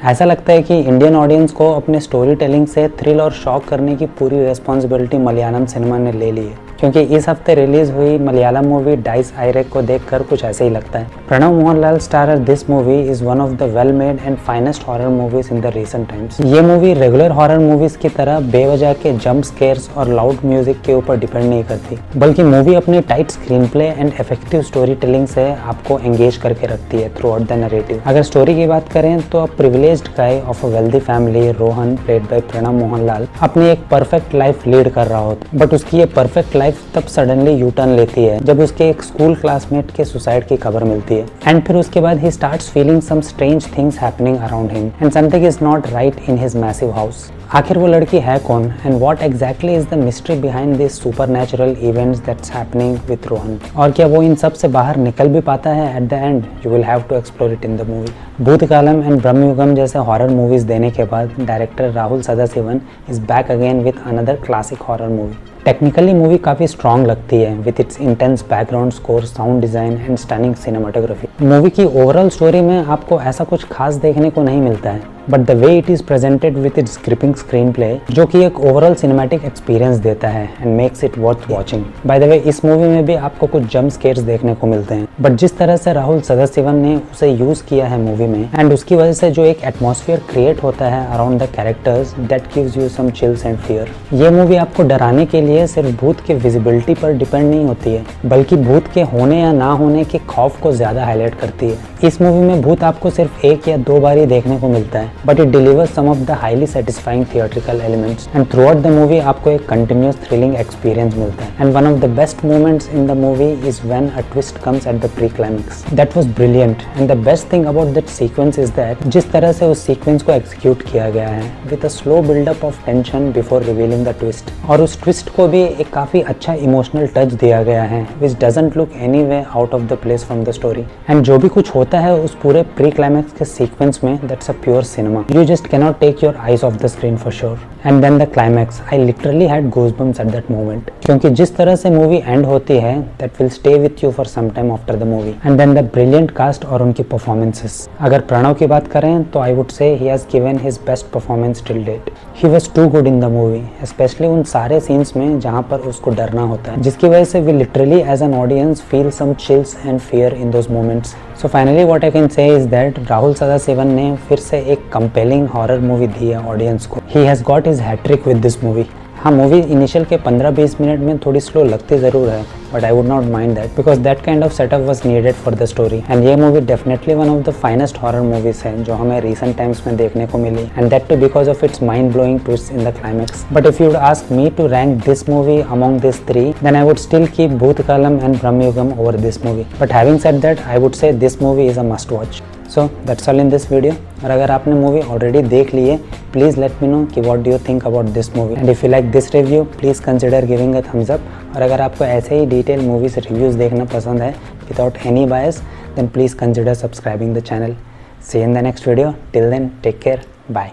ऐसा लगता है कि इंडियन ऑडियंस को अपने स्टोरी टेलिंग से थ्रिल और शॉक करने की पूरी रिस्पॉन्सिबिलिटी मलयालम सिनेमा ने ले ली है, क्योंकि इस हफ्ते रिलीज हुई मलयालम मूवी डाइस आयरेक को देखकर कुछ ऐसे ही लगता है। Pranav Mohanlal starrer this movie is one of the well made and finest horror movies in the recent times. ये मूवी रेगुलर हॉरर मूवीज की तरह बेवजह के जंप स्केयर्स और लाउड म्यूजिक के ऊपर डिपेंड नहीं करती, बल्कि मूवी अपने tight screenplay and effective storytelling से आपको एंगेज करके रखती है थ्रू आउट द नरेटिव। अगर स्टोरी की बात करें तो a privileged guy of a wealthy family, Rohan played by Pranav Mohanlal, अपनी एक परफेक्ट लाइफ लीड कर रहा होता, बट उसकी ये परफेक्ट लाइफ तब सडनली यू टर्न लेती है जब उसके एक स्कूल क्लासमेट के सुसाइड की खबर मिलती है। एंड फिर उसके बाद ही starts feeling some strange things happening around him and something is not right in his massive house. आखिर वो लड़की है कौन and what exactly is the mystery behind this supernatural events that's happening with Rohan, और क्या वो इन सब से बाहर निकल भी पाता है at the end? You will have to explore it in the movie. Bhoothakaalam and Bramayugam जैसे हॉरर मूवीज देने के बाद director Rahul Sadasivan is back again with another classic horror movie. Technically movie काफ़ी स्ट्रॉन्ग लगती है with its intense background score, sound design and stunning cinematography. Movie की overall story में आपको ऐसा कुछ खास देखने को नहीं मिलता है, but the way it is presented with its gripping screen play, जो कि एक ओवरऑल सिनेमैटिक एक्सपीरियंस देता है and makes it worth watching. By the way इस मूवी में भी आपको कुछ जंप स्केयर्स देखने को मिलते हैं, बट जिस तरह से राहुल सदाशिवन ने उसे यूज़ किया है मूवी में एंड उसकी वजह से जो एक एटमॉस्फेयर क्रिएट होता है around the characters, that gives you some chills and fear. ये मूवी आपको डराने के लिए सिर्फ भूत की विजिबिलिटी पर डिपेंड नहीं होती है, बल्कि भूत के होने या ना होने के खौफ को ज्यादा हाईलाइट करती है। इस मूवी में भूत आपको सिर्फ एक या दो बार ही देखने को मिलता है, but it delivers some of the highly satisfying theatrical elements and throughout the movie आपको एक कंटिन्यूअस थ्रिलिंग एक्सपीरियंस मिलता है। And one of the best moments in the movie is when a twist comes at the pre climax. That was brilliant and the best thing about that sequence is that जिस तरह से उस sequence को execute किया गया है with a slow buildup of tension before revealing the twist, और उस ट्विस्ट को भी एक काफी अच्छा इमोशनल टच दिया गया है which doesn't look any way out of the place from the story. And जो भी कुछ होता है उस पूरे प्री क्लाइमैक्स के सीक्वेंस में, that's a pure cinema. You just cannot take your eyes off the screen for sure. And then the climax, I literally had goosebumps at that moment, क्योंकि जिस तरह से मूवी एंड होती है that will stay with you for some time after the movie. And then the brilliant cast और उनकी performances. अगर प्रणव की बात करें तो I would say he has given his best performance till date. He was too good in the movie, especially उन सारे scenes में जहां पर उसको डरना होता है, जिसकी वजह से we literally as an audience feel some chills and fear in those moments. So finally what I can say is that Rahul Sadashivan ने फिर से एक कंपेलिंग हॉरर मूवी दी है ऑडियंस को। He has got his hattrick with this movie. हाँ, movie initial के 15-20 minute में थोड़ी स्लो लगती ज़रूर है, but I would not mind that because that kind of setup was needed for the story. And ये movie definitely one of the finest horror movies है जो हमें रिसेंट टाइम्स में देखने को मिली, and that too because of its mind blowing twist in the climax. But if you would ask me to rank this movie among this three, then I would still keep Bhoothakaalam and Bramayugam over this movie. But having said that, I would say this movie is a must watch. So that's all in this video. और अगर आपने movie already देख ली है, please let me know कि what do you think about this movie, and if you like this review please consider giving a thumbs up. और अगर आपको ऐसे ही डिटेल मूवीज रिव्यूज़ देखना पसंद है without any bias, then please consider subscribing the channel. See you in the next video. Till then, take care, bye.